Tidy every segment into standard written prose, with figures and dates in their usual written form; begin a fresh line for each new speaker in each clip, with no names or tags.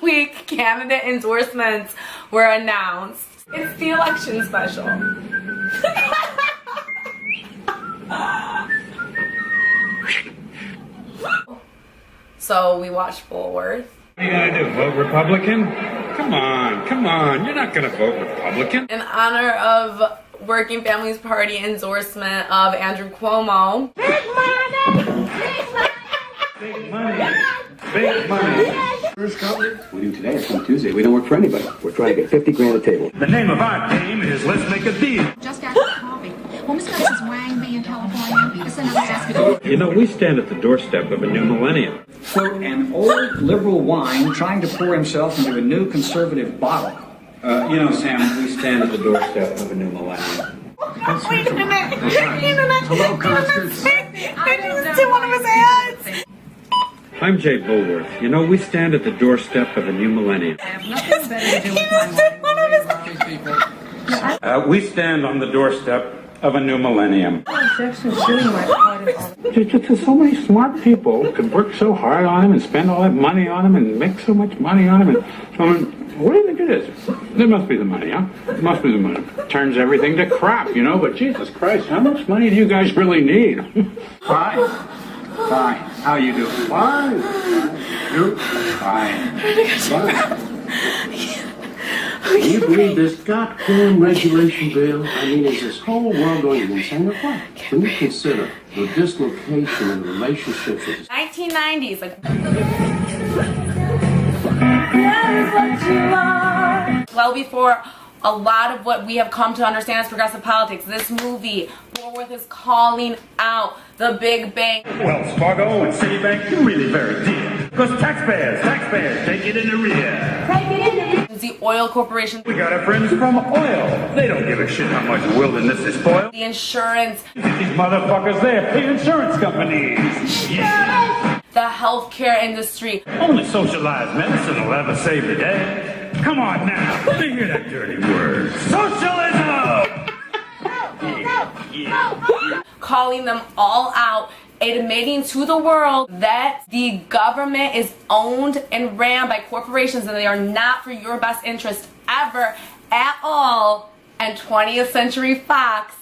week, candidate endorsements were announced. It's the election special. So we watched Bulworth.
What are you gonna do, vote Republican? Come on, you're not gonna vote Republican.
In honor of Working Families Party endorsement of Andrew Cuomo.
Big money. Big money.
First company we do today is from Tuesday. We don't work for anybody. We're trying to get 50 grand a table.
The name of our game is Let's Make a Deal.
Just after coffee. Will Mrs. Wang be in California? It's another ask.
You know, we stand at the doorstep of a new millennium.
Quote, an old liberal wine trying to pour himself into a new conservative bottle.
You know, Sam, we stand at the doorstep of a new millennium.
Wait a minute.
Hello, Constance.
Did you see one of his ads?
I'm Jay Bulworth. You know, we stand at the doorstep of a new millennium.
I have nothing better to do with my morning.
We stand on the doorstep of a new millennium.
There's so many smart people can work so hard on them and spend all that money on them and make so much money on them. And I mean, what do you think it is? It must be the money, huh? It must be the money. Turns everything to crap, you know. But Jesus Christ, how much money do you guys really need?
Fine. Fine. How you doing?
Fine.
You? Fine.
Can you believe this goddamn regulation bill? I mean, is this whole world going insane or what? When you consider the dislocation in relationships with
1990s, like. Well before a lot of what we have come to understand as progressive politics, this movie, Bulworth is calling out the big bank.
Wells Fargo and Citibank, you're really very deep. Because taxpayers, take it in the rear.
The oil corporation.
We got our friends from oil. They don't give a shit how much wilderness is spoiled.
The insurance.
These motherfuckers there, the insurance companies. Yeah.
The healthcare industry.
Only socialized medicine will ever save the day. Come on now, let me hear that dirty word. Socialism! Yeah.
Calling them all out, admitting to the world that the government is owned and ran by corporations and they are not for your best interest ever at all. And 20th Century Fox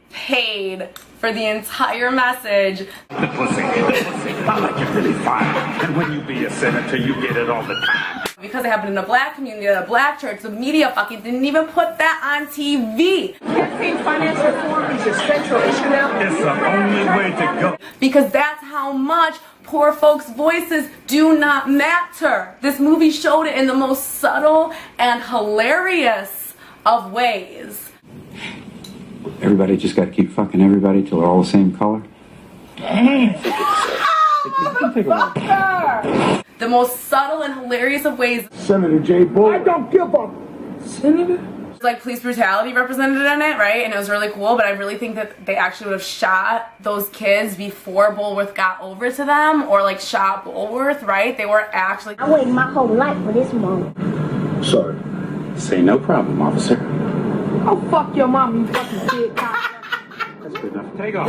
paid for the entire message.
The pussy, I like it really fine. And when you be a senator, you get it all the time.
Because it happened in the black community, the black church, the media fucking didn't even put that on TV.
Campaign finance reform is a central issue now.
It's the only way to go.
Because that's how much poor folks' voices do not matter. This movie showed it in the most subtle and hilarious of ways.
Everybody just got to keep fucking everybody till they're all the same color.
The most subtle and hilarious of ways.
Senator J. Bull. I don't give up.
Senator?
Like police brutality represented in it, right? And it was really cool, but I really think that they actually would have shot those kids before Bulworth got over to them, or like shot Bulworth, right? They were actually.
I waited my whole life for this moment.
Sorry.
Say no problem, officer.
Oh, fuck your mom, you fucking kid.
That's good enough. Take off.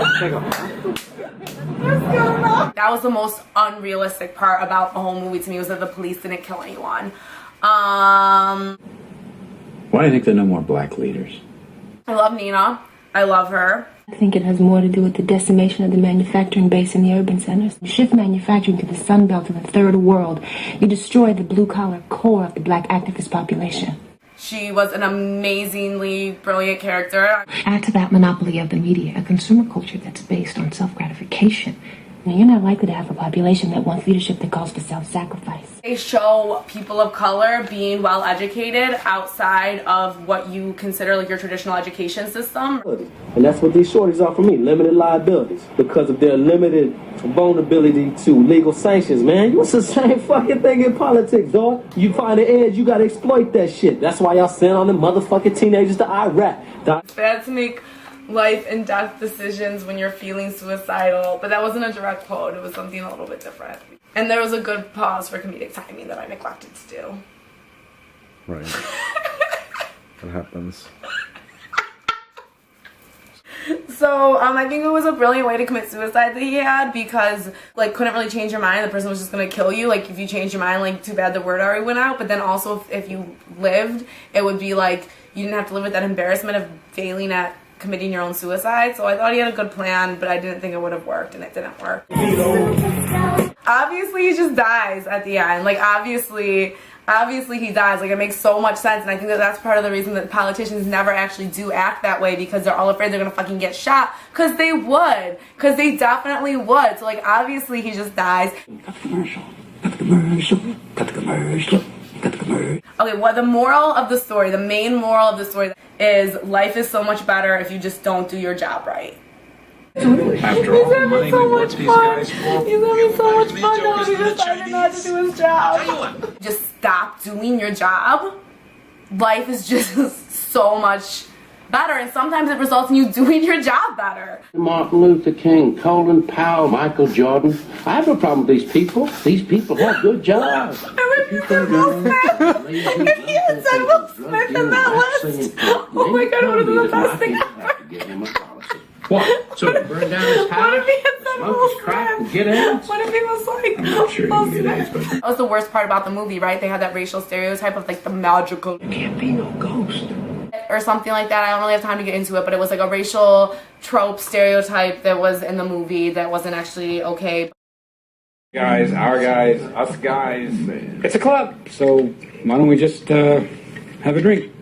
That was the most unrealistic part about the whole movie to me, was that the police didn't kill anyone.
Why do you think there are no more black leaders?
I love Nina. I love her.
I think it has more to do with the decimation of the manufacturing base in the urban centers. You shift manufacturing to the Sun Belt of the third world. You destroy the blue-collar core of the black activist population.
She was an amazingly brilliant character.
Add to that monopoly of the media, a consumer culture that's based on self-gratification. Now, you're not likely to have a population that wants leadership that calls for self-sacrifice.
They show people of color being well educated outside of what you consider like your traditional education system.
And that's what these shorties are for me, limited liabilities. Because of their limited vulnerability to legal sanctions, man. It's the same fucking thing in politics, dog. You find an edge, you gotta exploit that shit. That's why y'all send on them motherfucking teenagers to Iraq.
They had to make life and death decisions when you're feeling suicidal, but that wasn't a direct quote. It was something a little bit different. And there was a good pause for comedic timing that I neglected to do.
Right. That happens.
So I think it was a brilliant way to commit suicide that he had, because like couldn't really change your mind. The person was just gonna kill you. Like if you change your mind, like too bad the word already went out. But then also if you lived, it would be like you didn't have to live with that embarrassment of failing at committing your own suicide. So I thought he had a good plan, but I didn't think it would have worked, and it didn't work. Obviously he just dies at the end. Like obviously he dies. Like it makes so much sense, and I think that that's part of the reason that politicians never actually do act that way, because they're all afraid they're gonna fucking get shot, because they would, because they definitely would. So like obviously he just dies.
Cut the commercial. Cut the commercial. Cut the commercial. Cut the commercial.
Okay, well, the moral of the story, the main moral of the story is life is so much better if you just don't do your job right.
After all the money we worked these guys for,
He's having so much fun now. He decided not to do his job. Just stop doing your job. Life is just so much better, and sometimes it results in you doing your job better.
Martin Luther King, Colin Powell, Michael Jordan. I have no problem with these people. These people have good jobs.
And if you said Will Smith, if he had said Will Smith in that list, oh my god, it would have been the best thing ever.
What? So burn down his house?
What if he had said Will
Smoke his crack and
Smith?
get AIDS?
What if he was like,
I'm not sure you
Will
can get AIDS,
Smith?
but
That was the worst part about the movie, right? They had that racial stereotype of like the magical.
There can't be no ghost.
Or something like that. I don't really have time to get into it, but it was like a racial trope stereotype that was in the movie that wasn't actually okay.
guys, our guys, us guys, it's a club. So why don't we just have a drink?